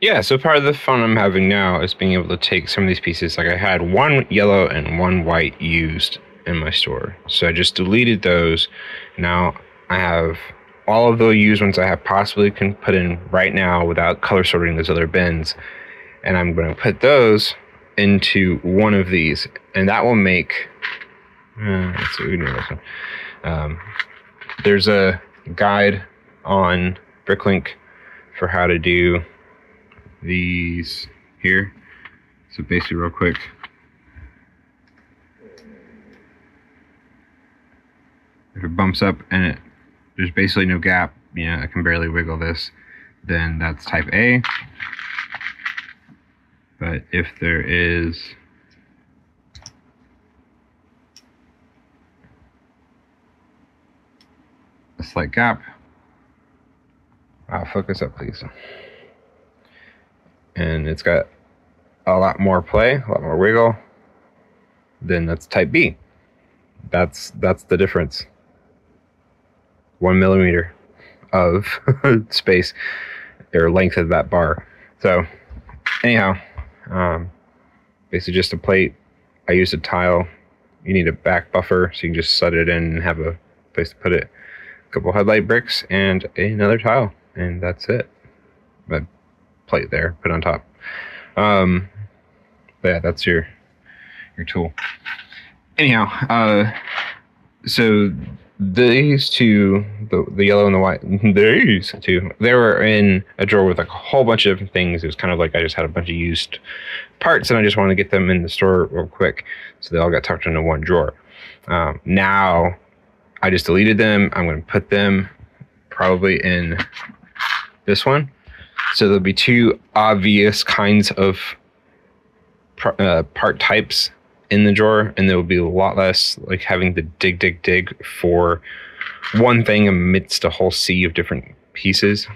Yeah, so part of the fun I'm having now is being able to take some of these pieces. Like I had one yellow and one white used in my store. So I just deleted those. Now I have all of the used ones I possibly can put in right now without color sorting those other bins. And I'm going to put those into one of these. And that will make... let's see, we can do this one. There's a guide on Bricklink for how to do these here. So basically real quick, if it bumps up and there's basically no gap, you know, I can barely wiggle this, then that's type A. But if there is a slight gap, focus up please, and it's got a lot more play, a lot more wiggle, then that's type B. That's the difference. 1 millimeter of space or length of that bar. So anyhow, basically just a plate. I used a tile. You need a back buffer so you can just set it in and have a place to put it. A couple headlight bricks and another tile, and that's it. But plate there, put on top. But yeah, that's your tool. Anyhow, so these two, the yellow and the white, these two, they were in a drawer with like a whole bunch of different things. It was kind of like I just had a bunch of used parts and I just wanted to get them in the store real quick, so they all got tucked into one drawer. Now I just deleted them. I'm going to put them probably in this one. So there'll be two obvious kinds of part types in the drawer, and there will be a lot less like having to dig for one thing amidst a whole sea of different pieces.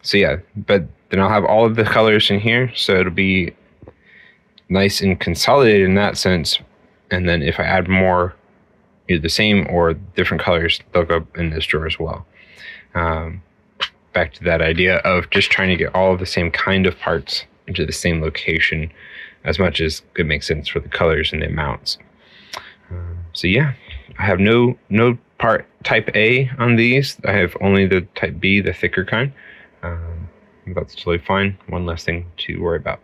So yeah, but then I'll have all of the colors in here, so it'll be nice and consolidated in that sense. And then if I add more, either the same or different colors, they'll go in this drawer as well. Back to that idea of just trying to get all of the same kind of parts into the same location as much as it makes sense for the colors and the amounts. So yeah, I have no part type A on these. I have only the type B, the thicker kind. That's totally fine. One less thing to worry about.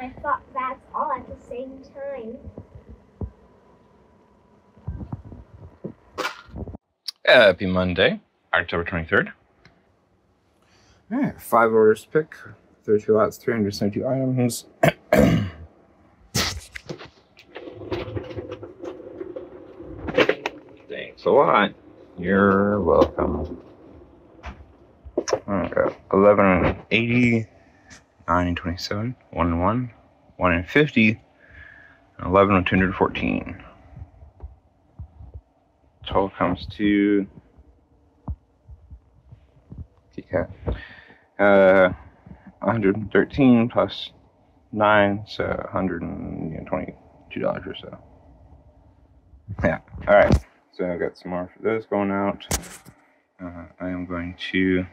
I thought that's all at the same time. Happy Monday, October 23rd. All right, 5 orders to pick, 32 lots, 372 items. Thanks a lot. You're welcome. Okay, 11 and 80, 9 and 27, 1 and 1, 1 and 50, and 11 and 214. Total comes to 113 plus 9, so $122 or so. Yeah. All right. So I've got some more for those going out. I am going to,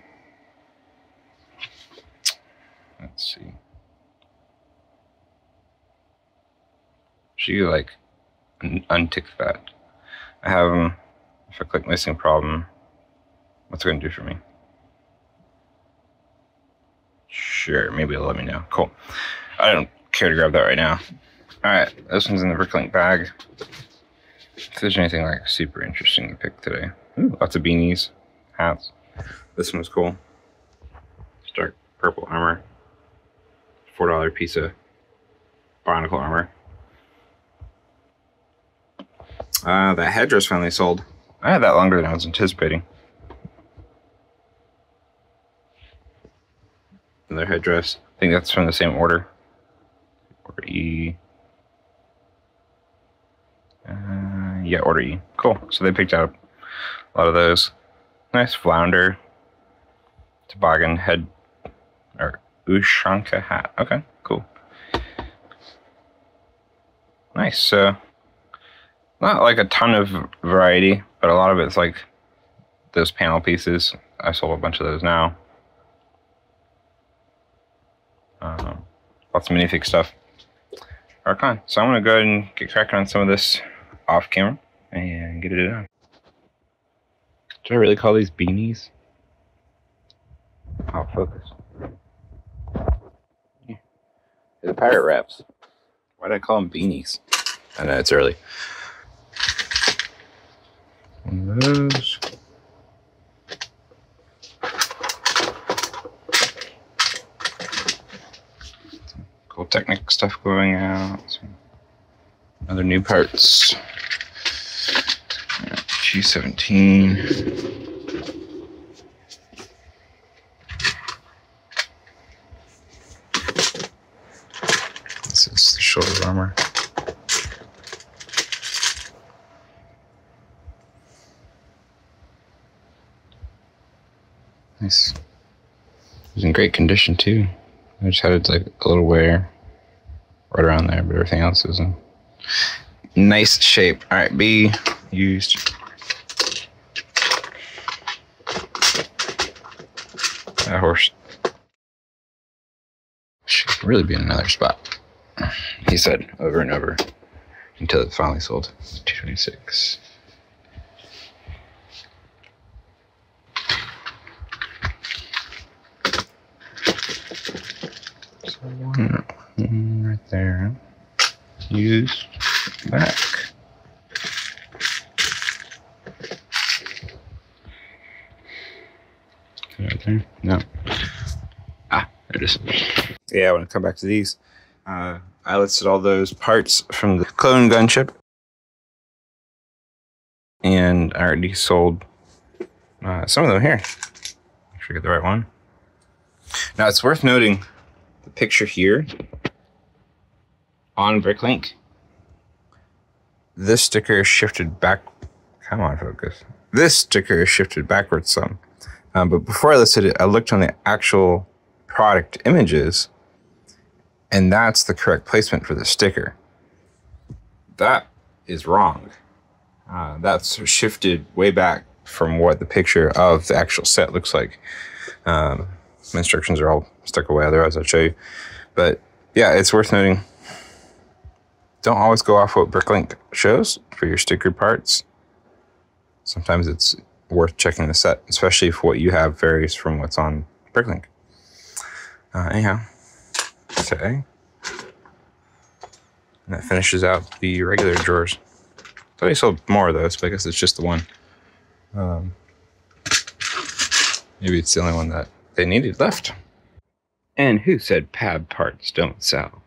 let's see. Should you like untick that? I have if I click missing problem, what's it going to do for me? Sure, maybe it'll let me know. Cool. I don't care to grab that right now. Alright, this one's in the Bricklink bag. If there's anything like super interesting to pick today. Ooh, lots of beanies, hats. This one's cool. Dark purple armor. $4 piece of barnacle armor. That headdress finally sold. I had that longer than I was anticipating. Another headdress. I think that's from the same order. Order E. Yeah, order E. Cool. So they picked out a lot of those. Nice flounder. Toboggan head. Or Ushanka hat. Okay, cool. Nice. Not like a ton of variety, but a lot of it's like those panel pieces. I sold a bunch of those now. Lots of minifig stuff. Alright, so I'm gonna go ahead and get cracking on some of this off camera and get it done. Should I really call these beanies? Oh, focus. Yeah. They're the pirate wraps. Why did I call them beanies? I know it's early. One of those. Some cool Technic stuff going out. Some other new parts. G17. This is the shoulder armor. Nice. It was in great condition too. I just had it like a little wear right around there, but everything else is in nice shape. All right, B used. That horse should really be in another spot. He said over and over until it finally sold. 226. So one right there. Used back. Right there? No. Ah, there it is. Yeah, I want to come back to these. I listed all those parts from the clone gunship. And I already sold some of them here. Make sure I get the right one. Now it's worth noting the picture here on Bricklink. This sticker is shifted back. Come on, focus. This sticker is shifted backwards some. But before I listed it, I looked on the actual product images, and that's the correct placement for the sticker. That is wrong. That's shifted way back from what the picture of the actual set looks like. My instructions are all stuck away, otherwise I'll show you. But yeah, it's worth noting. Don't always go off what Bricklink shows for your sticker parts. Sometimes it's worth checking the set, especially if what you have varies from what's on Bricklink. Anyhow, okay. And that finishes out the regular drawers. Thought I sold more of those, but I guess it's just the one. Maybe it's the only one that they needed left. And who said pad parts don't sell?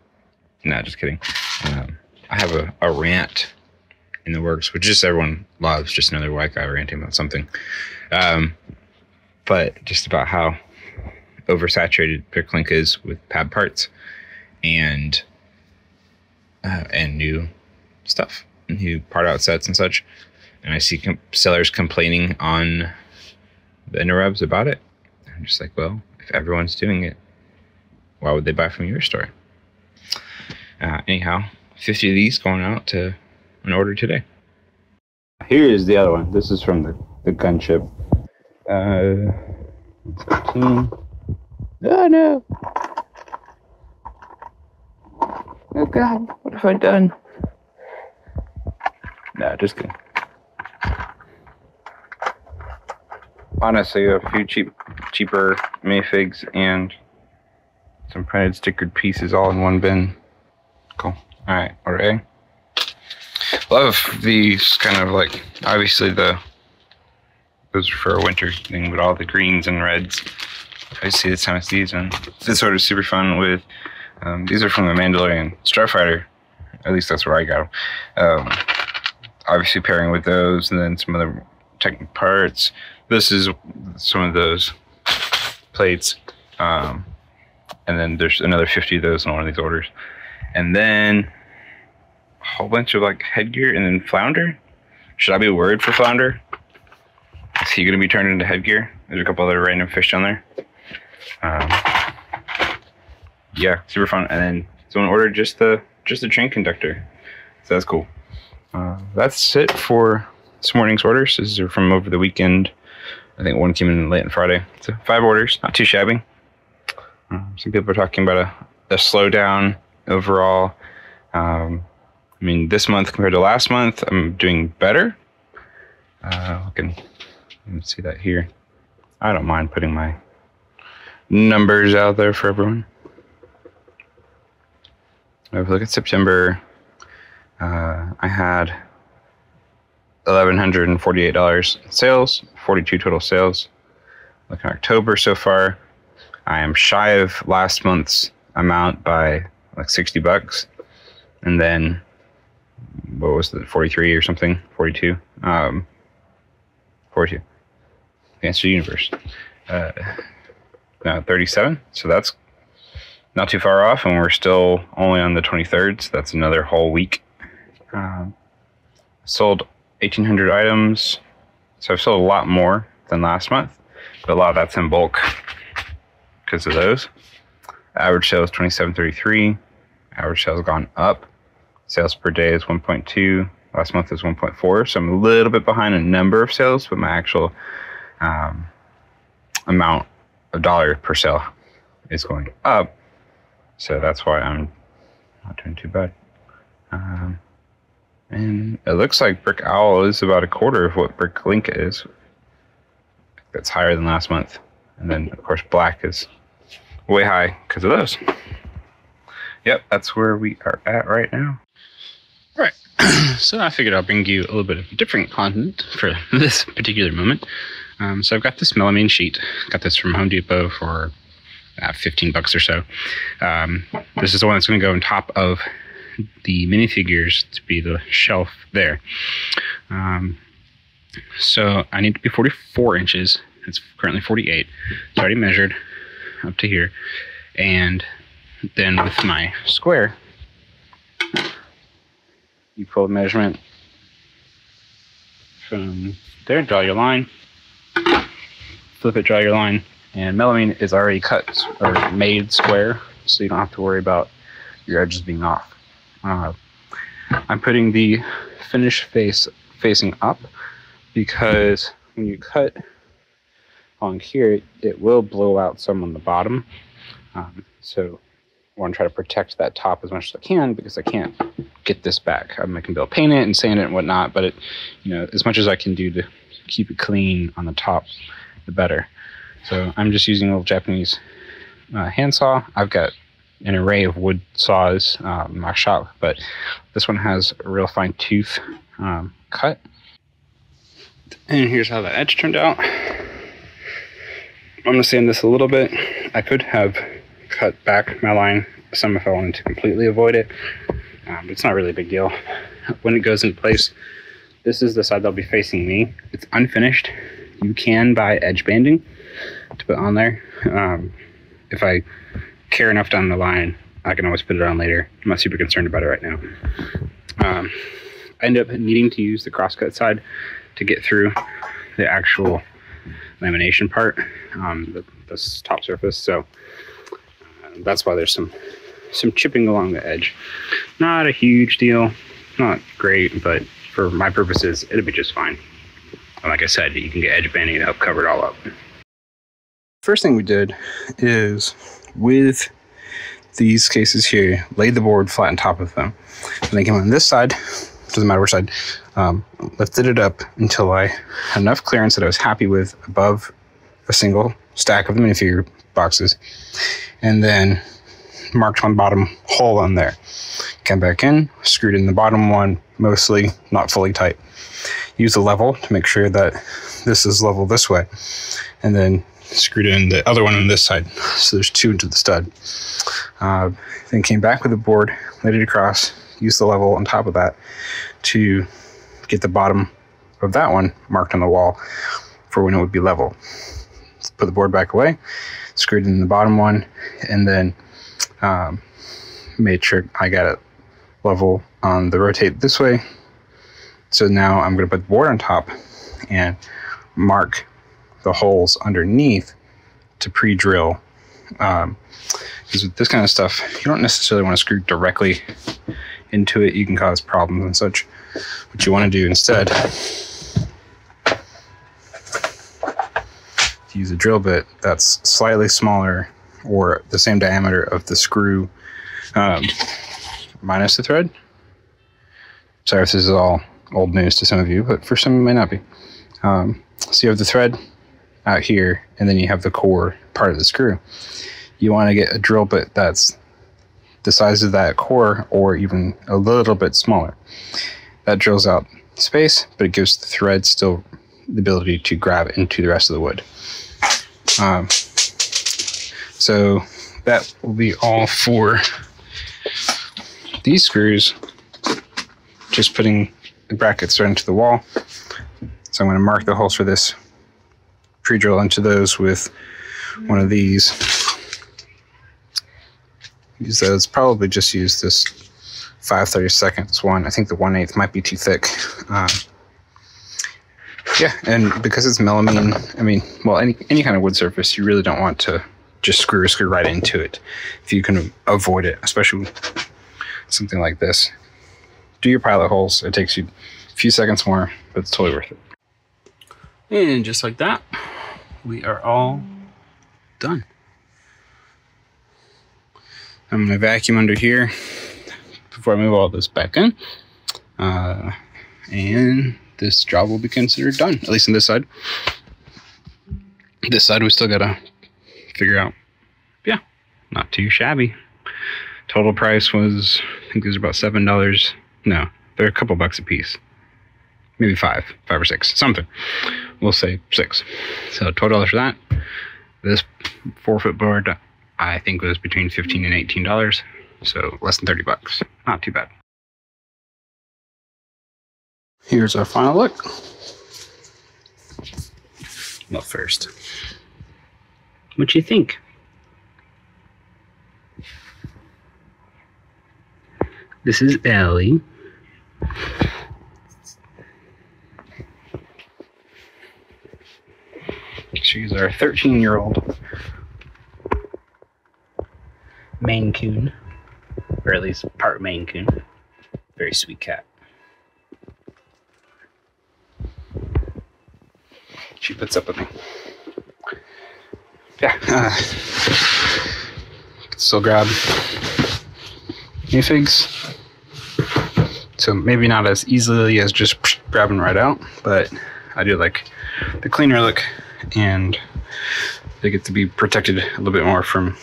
Nah, just kidding. I have a rant in the works, which just everyone loves, just another white guy ranting about something. But just about how oversaturated Bricklink is with pad parts and new stuff, new part out sets and such. And I see sellers complaining on the interwebs about it. I'm just like, well, if everyone's doing it, why would they buy from your store? Anyhow, 50 of these going out to an order today. Here is the other one. This is from the gunship. 15. Oh no! Oh god, what have I done? No, just kidding. Honestly, a few cheaper minifigs and some printed stickered pieces all in one bin. Cool. Alright, order A. Love these kind of like, obviously those are for a winter thing, but all the greens and reds. I see this time of season. This order is super fun with, these are from the Mandalorian Starfighter. At least that's where I got them. Obviously pairing with those and then some other Technic parts. This is some of those plates. And then there's another 50 of those in one of these orders. And then a whole bunch of like headgear and then flounder. Should I be worried for flounder? Is he gonna be turned into headgear? There's a couple other random fish on there. Yeah, super fun. And then someone ordered just the train conductor. So that's cool. that's it for this morning's orders. These are from over the weekend. I think one came in late on Friday. So 5 orders, not too shabby. Some people are talking about a slowdown overall. I mean, this month compared to last month, I'm doing better. You can see that here. I don't mind putting my numbers out there for everyone. If we look at September, I had $1,148 in sales, 42 total sales. Look at October so far, I am shy of last month's amount by like $60. And then, what was it, 43 or something? 42? 42. Against the universe. Now 37, so that's not too far off, and we're still only on the 23rd, so that's another whole week. Sold 1,800 items, so I've sold a lot more than last month, but a lot of that's in bulk because of those. Average sales 27.33. Average sales gone up. Sales per day is 1.2. Last month was 1.4, so I'm a little bit behind in number of sales, but my actual amount of dollar per sale is going up. So that's why I'm not doing too bad. And it looks like Brickowl is about a quarter of what Bricklink is. That's higher than last month. And then, of course, black is way high because of those. Yep, that's where we are at right now. All right. So I figured I'll bring you a little bit of different content for this particular moment. So I've got this melamine sheet. Got this from Home Depot for $15 or so. This is the one that's going to go on top of the minifigures to be the shelf there. So I need to be 44 inches. It's currently 48. It's already measured up to here. And then with my square, you pull the measurement from there, draw your line, flip it, draw your line, and melamine is already cut or made square, so you don't have to worry about your edges being off. I'm putting the finished face facing up because when you cut on here, it will blow out some on the bottom. So I want to try to protect that top as much as I can because I can't get this back. I can be able to paint it and sand it and whatnot, but as much as I can do to keep it clean on the top, the better. So I'm just using a little Japanese handsaw. I've got an array of wood saws in my shop, but this one has a real fine tooth cut. And here's how the edge turned out. I'm going to sand this a little bit. I could have cut back my line some if I wanted to completely avoid it, but it's not really a big deal. When it goes into place, this is the side that'll be facing me. It's unfinished. You can buy edge banding to put on there. If I care enough down the line, I can always put it on later. I'm not super concerned about it right now. I end up needing to use the crosscut side to get through the actual lamination part, this top surface. So that's why there's some chipping along the edge. Not a huge deal, not great, but for my purposes, it'll be just fine. And like I said, you can get edge banding to help cover it all up. First thing we did is, with these cases here, laid the board flat on top of them. And they came on this side, doesn't matter which side, lifted it up until I had enough clearance that I was happy with above a single stack of the minifigure boxes, and then marked one bottom hole on there. Came back in, screwed in the bottom one, mostly, not fully tight. Use the level to make sure that this is level this way, and then screwed in the other one on this side. So there's two into the stud. Then came back with the board, laid it across, used the level on top of that to get the bottom of that one marked on the wall for when it would be level. Put the board back away, screwed in the bottom one, and then made sure I got it level on the rotate this way. So now I'm going to put the board on top and mark the holes underneath to pre-drill. Because with this kind of stuff, you don't necessarily want to screw directly into it. You can cause problems and such. what you want to do instead, use a drill bit that's slightly smaller or the same diameter of the screw minus the thread. Sorry if this is all old news to some of you, but for some it may not be. So you have the thread out here, and then you have the core part of the screw. You want to get a drill bit that's the size of that core or even a little bit smaller. That drills out space, but it gives the thread still the ability to grab into the rest of the wood. So that will be all for these screws. Just putting the brackets right into the wall. So I'm going to mark the holes for this, pre-drill into those with one of these. Use those, probably just use this 5/32 one. I think the 1/8 might be too thick. Yeah, and because it's melamine, I mean, well, any kind of wood surface, you really don't want to just screw right into it if you can avoid it, especially with something like this. Do your pilot holes. It takes you a few seconds more, but it's totally worth it. And just like that, we are all done. I'm going to vacuum under here before I move all this back in. And this job will be considered done, at least on this side. This side we still got to figure out. Yeah, not too shabby. Total price was, I think it was about $7. No, they're a couple bucks a piece. Maybe five or six, something. We'll say $6. So $12 for that. This 4-foot board, I think, was between $15 and $18. So less than 30 bucks. Not too bad. Here's our final look. Well, first, what you think? This is Ellie. She's our 13-year-old Maine Coon, or at least part Maine Coon. Very sweet cat. She puts up with me. Yeah. Still grab figs. So maybe not as easily as just grabbing right out, but I do like the cleaner look, and they get to be protected a little bit more from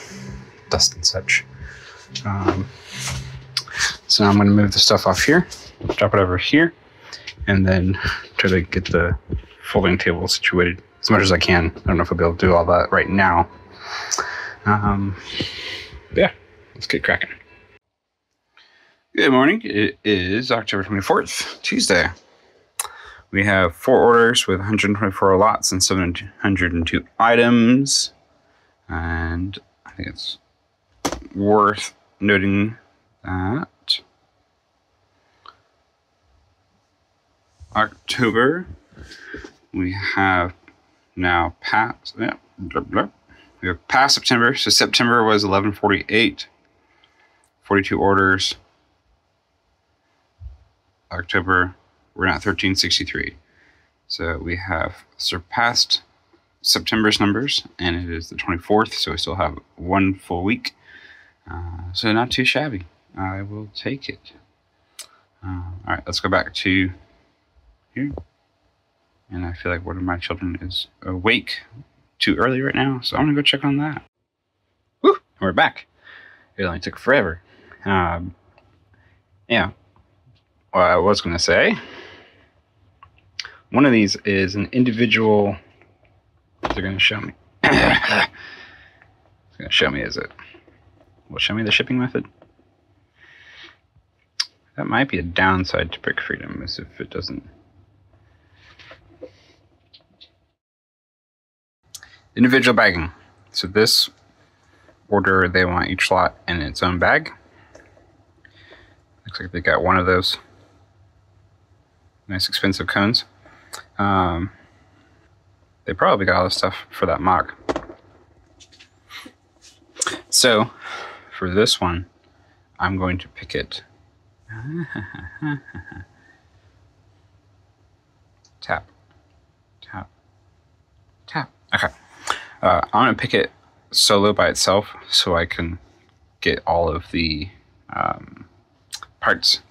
dust and such. So now I'm going to move the stuff off here, drop it over here, and then try to get the folding table situated as much as I can. I don't know if I'll be able to do all that right now. Yeah, let's get cracking. Good morning. It is October 24th, Tuesday. We have 4 orders with 124 lots and 702 items. And I think it's worth noting that October, we have now passed, we have passed September. So September was 1148, 42 orders. October, we're at 1363. So we have surpassed September's numbers, and it is the 24th, so we still have 1 full week. So not too shabby. I will take it. All right, let's go back to here. And I feel like one of my children is awake too early right now, so I'm gonna go check on that. Woo! We're back. It only took forever. Yeah. Well, I was going to say, one of these is an individual. They're going to show me. It's going to show me, is it? Will show me the shipping method. That might be a downside to Brick Freedom, is if it doesn't. Individual bagging. So this order, they want each lot in its own bag. Looks like they got one of those nice expensive cones. They probably got all the stuff for that mug. So for this one, I'm going to pick it. Tap, tap, tap. Okay. I'm gonna pick it solo by itself so I can get all of the parts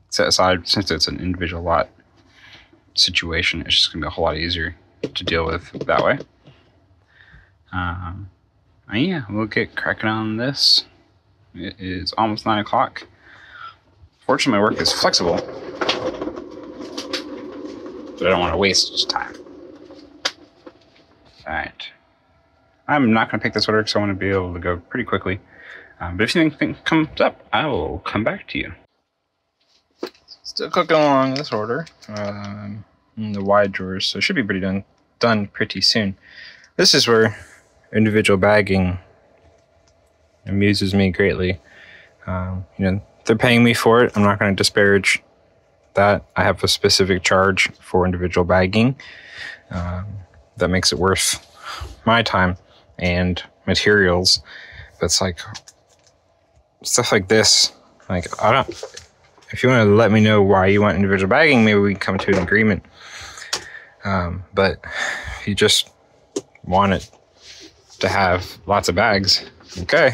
set aside. Since it's an individual lot situation, it's just gonna be a whole lot easier to deal with that way. Yeah, we'll get cracking on this. It is almost 9 o'clock. Fortunately, my work is flexible, but I don't want to waste time. All right. I'm not going to pick this order because I want to be able to go pretty quickly. But if anything comes up, I will come back to you. Still cooking along this order in the wide drawers, so it should be pretty done pretty soon. This is where individual bagging amuses me greatly. You know, they're paying me for it. I'm not going to disparage that. I have a specific charge for individual bagging that makes it worth my time and materials. But it's like stuff like this. Like, I don't. If you want to let me know why you want individual bagging, maybe we can come to an agreement. But if you just want it to have lots of bags, okay.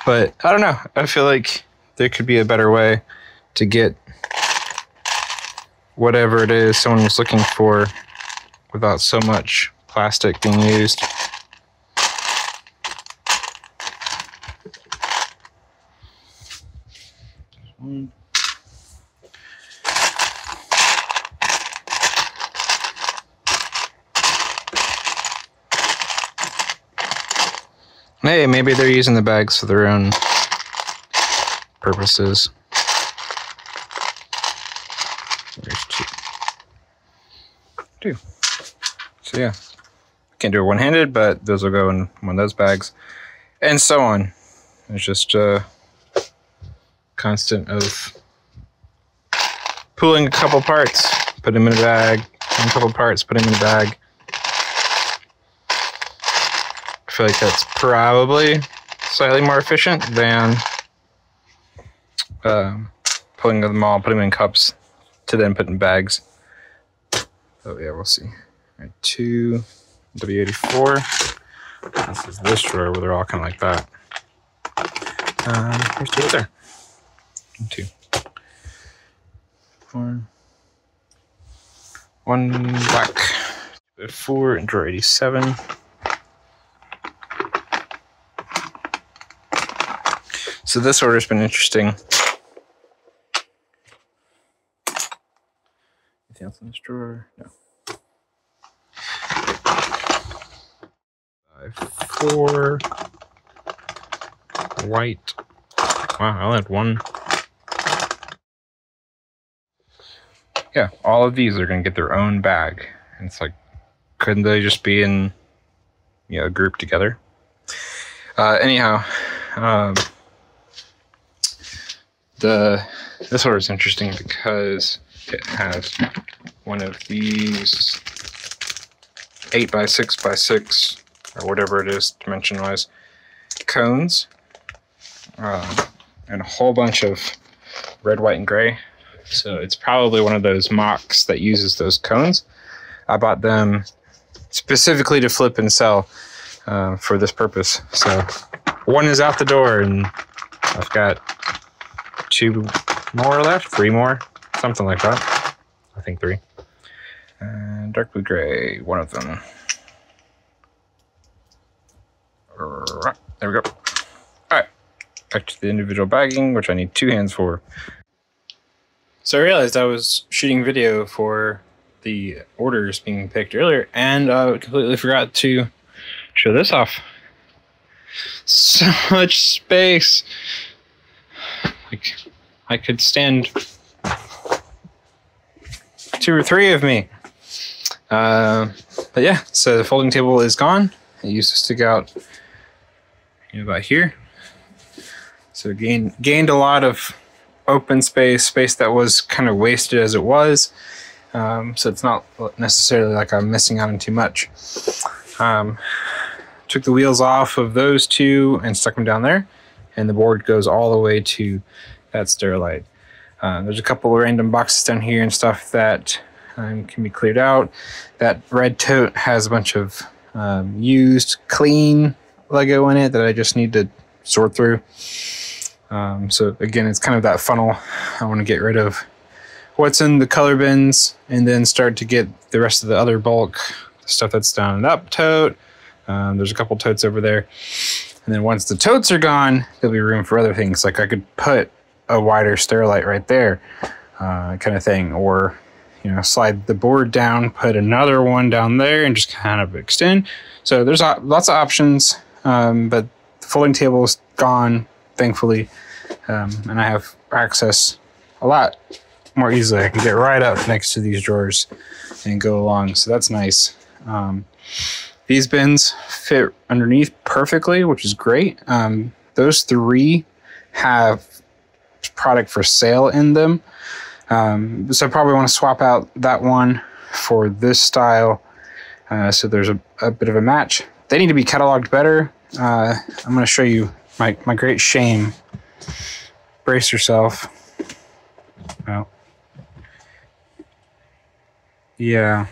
But I don't know. I feel like there could be a better way to get whatever it is someone was looking for without so much plastic being used. Hey, maybe they're using the bags for their own purposes. There's two. So yeah, can't do it one-handed, but those will go in one of those bags, and so on. It's just a constant of pulling a couple parts, put them in a bag, pulling a couple parts, put them in a bag. I feel like that's probably slightly more efficient than pulling them all, putting them in cups to then put in bags. Oh yeah, we'll see. All right, 2 W84. This is this drawer where they're all kind of like that. Here's 2 right there. 2. 4. 1 black. 4 in drawer 87. So this order's been interesting. Anything else in this drawer? No. 5, 4. White. Wow, I only had 1. Yeah, all of these are going to get their own bag. And it's like, couldn't they just be in, you know, grouped together? Anyhow, this order is interesting because it has one of these 8x6x6 or whatever it is dimension-wise cones, and a whole bunch of red, white, and gray. So it's probably one of those mocks that uses those cones. I bought them specifically to flip and sell for this purpose. So 1 is out the door, and I've got 2 more left, 3 more, something like that. I think 3. And dark blue gray, 1 of them. There we go. All right, back to the individual bagging, which I need 2 hands for. So I realized I was shooting video for the orders being picked earlier, and I completely forgot to show this off. So much space. Like, I could stand 2 or 3 of me. But yeah, so the folding table is gone. It used to stick out, you know, about here. So gained a lot of open space that was kind of wasted as it was. So it's not necessarily like I'm missing out on too much. Took the wheels off of those 2 and stuck them down there, and the board goes all the way to that stairlight. There's a couple of random boxes down here and stuff that can be cleared out. That red tote has a bunch of used, clean Lego in it that I just need to sort through. So again, it's kind of that funnel. I want to get rid of what's in the color bins and then start to get the rest of the other bulk, the stuff that's down in the up tote. There's a couple totes over there. And then once the totes are gone, there'll be room for other things. Like I could put a wider stairlight right there, kind of thing. Or, you know, slide the board down, put another one down there and just kind of extend. So there's lots of options, but the folding table is gone, thankfully. And I have access a lot more easily. I can get right up next to these drawers and go along. So that's nice. These bins fit underneath perfectly, which is great. Those 3 have product for sale in them. So I probably want to swap out that one for this style. So there's a bit of a match. They need to be cataloged better. I'm going to show you my great shame. Brace yourself. Well, yeah.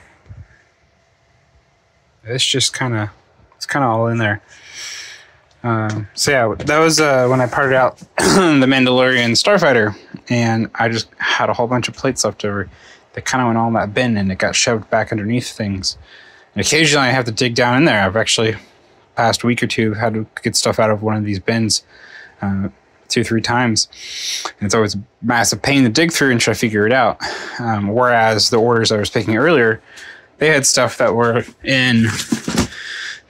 It's just kind of all in there. So yeah, that was when I parted out the Mandalorian Starfighter, and I just had a whole bunch of plates left over. They kind of went all in that bin, and it got shoved back underneath things. And occasionally I have to dig down in there. I've actually, past week or two, had to get stuff out of one of these bins 2 or 3 times. And it's always a massive pain to dig through and try to figure it out. Whereas the orders I was picking earlier, they had stuff that were in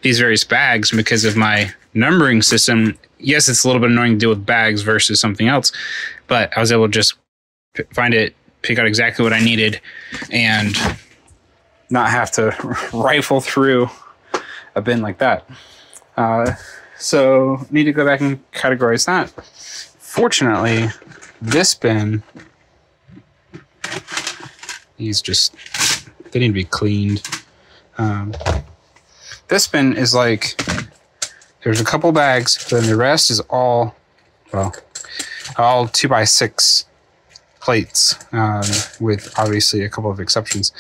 these various bags. Because of my numbering system, yes, it's a little bit annoying to deal with bags versus something else, but I was able to just find it, pick out exactly what I needed, and not have to rifle through a bin like that. So need to go back and categorize that. Fortunately, this bin, they need to be cleaned. This bin is like, there's a couple bags, but then the rest is all 2x6 plates, with obviously a couple of exceptions.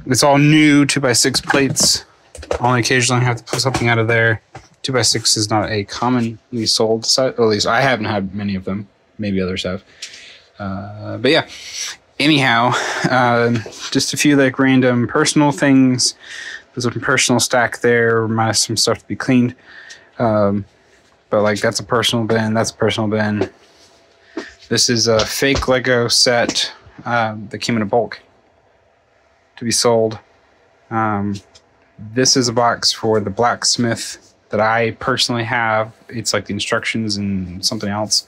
It's all new 2x6 plates. Only occasionally have to pull something out of there. 2x6 is not a commonly sold set, or at least I haven't had many of them. Maybe others have. But yeah. Anyhow, just a few like random personal things. There's a personal stack there, minus some stuff to be cleaned. But like that's a personal bin, that's a personal bin. This is a fake Lego set that came in a bulk to be sold. This is a box for the blacksmith that I personally have. It's like the instructions and something else.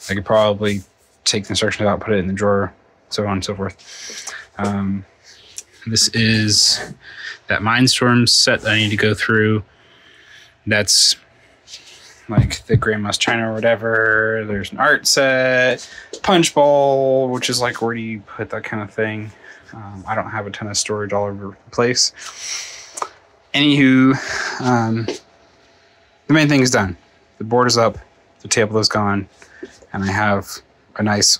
I could probably take the instructions out, put it in the drawer, so on and so forth. This is that Mindstorm set that I need to go through. That's like the Grandma's China or whatever. There's an art set, punch bowl, which is like, where do you put that kind of thing? I don't have a ton of storage all over the place. Anywho, the main thing is done. The board is up, the table is gone, and I have a nice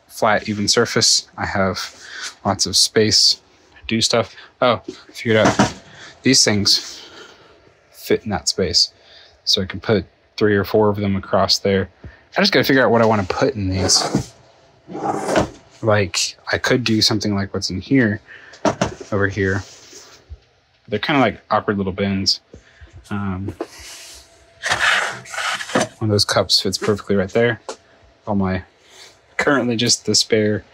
flat, even surface. I have lots of space to do stuff. Oh, I figured out these things fit in that space. So I can put 3 or 4 of them across there. I just got to figure out what I want to put in these. Like, I could do something like what's in here, over here. They're kind of like awkward little bins. One of those cups fits perfectly right there. All my, currently just the spare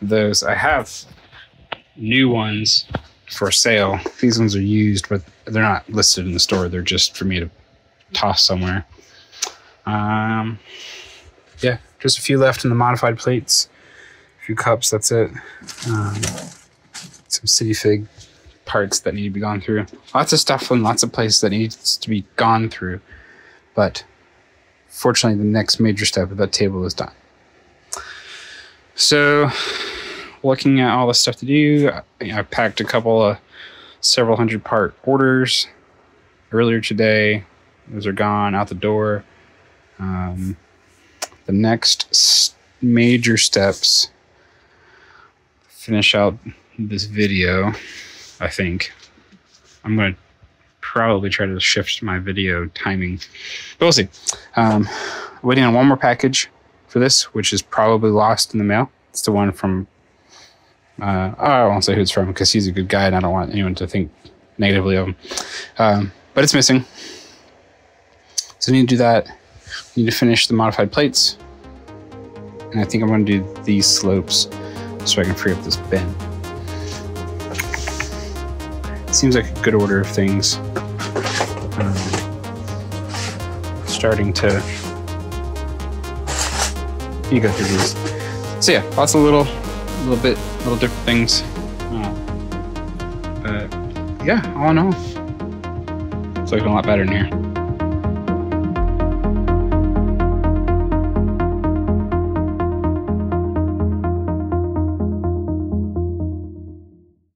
of those. I have new ones for sale. These ones are used, but they're not listed in the store. They're just for me to toss somewhere. Yeah, just a few left in the modified plates. A few cups, that's it. Some City Fig parts that need to be gone through. Lots of stuff in lots of places that needs to be gone through. But fortunately, the next major step of that table is done. So, looking at all the stuff to do, I packed a couple of several hundred part orders earlier today. Those are gone out the door. The next major steps finish out this video, I think. I'm going to probably try to shift my video timing, but we'll see. Waiting on one more package for this, which is probably lost in the mail. It's the one from, I won't say who it's from because he's a good guy and I don't want anyone to think negatively of him. But it's missing. So I need to do that. I need to finish the modified plates. And I think I'm going to do these slopes so I can free up this bin. Seems like a good order of things. Starting to go through these. So yeah, lots of little different things. But yeah, all in all, it's looking a lot better in here.